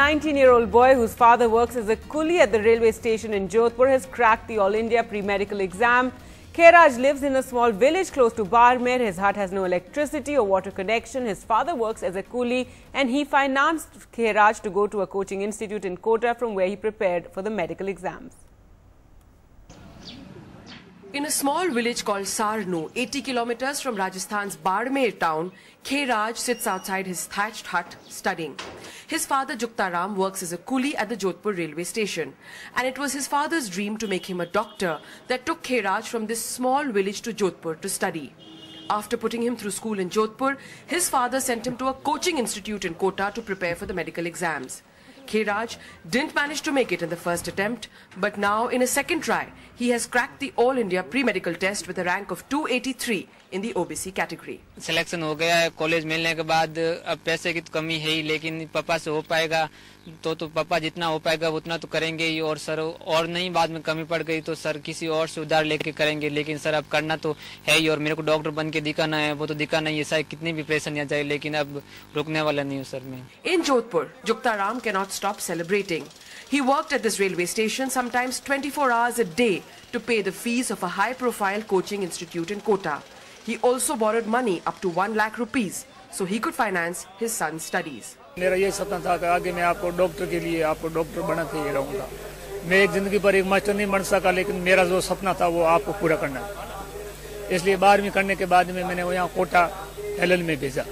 19-year-old boy whose father works as a coolie at the railway station in Jodhpur has cracked the All India pre-medical exam. Khairaj lives in a small village close to Barmer. His hut has no electricity or water connection. His father works as a coolie and he financed Khairaj to go to a coaching institute in Kota from where he prepared for the medical exams. In a small village called Sarnu, 80 kilometers from Rajasthan's Barmer town, Khairaj sits outside his thatched hut studying. His father Juktaram works as a coolie at the Jodhpur railway station, and it was his father's dream to make him a doctor that took Khairaj from this small village to Jodhpur to study. After putting him through school in Jodhpur, his father sent him to a coaching institute in Kota to prepare for the medical exams. Khairaj didn't manage to make it in the first attempt, but now in a second try, he has cracked the All India pre-medical test with a rank of 283 in the OBC category. Selection हो गया है college मिलने के बाद अब पैसे की तो कमी है ही लेकिन पापा से हो पाएगा तो पापा जितना हो पाएगा उतना तो करेंगे ही और सर और नहीं बाद में कमी पड़ गई तो सर किसी और से उधार लेके करेंगे लेकिन सर अब करना तो है ही और मेरे को डॉक्टर बन के दिखाना है वो तो दिखाना ही है चाहे कितनी भी प्रेशर आ जाए लेकिन अब रुकने वाला नहीं हूँ सर मैं. In Jodhpur, Juktaram cannot stop celebrating. He worked at this railway station sometimes 24 hours a day to pay the fees of a high-profile coaching institute in Kota. He also borrowed money up to 1 lakh rupees so he could finance his son's studies. मेरा ये सपना था कि आगे मैं आपको doctor के लिए आपको डॉक्टर बना के ही रहूँगा. मैं एक जिंदगी पर एक मास्टर नहीं बन सका लेकिन मेरा जो सपना था वो आपको पूरा करना है. इसलिए 12वीं करने के बाद में मैंने वो यहाँ कोटा LL में भेजा.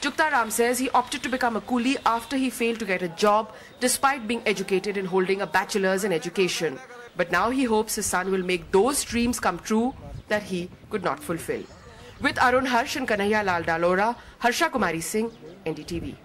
Juktaram says he opted to become a coolie after he failed to get a job despite being educated and holding a bachelor's in education. But now he hopes his son will make those dreams come true that he could not fulfill. With Arun Harsh and Kanhaiya Lal Dalora, Harsha Kumari Singh, NDTV.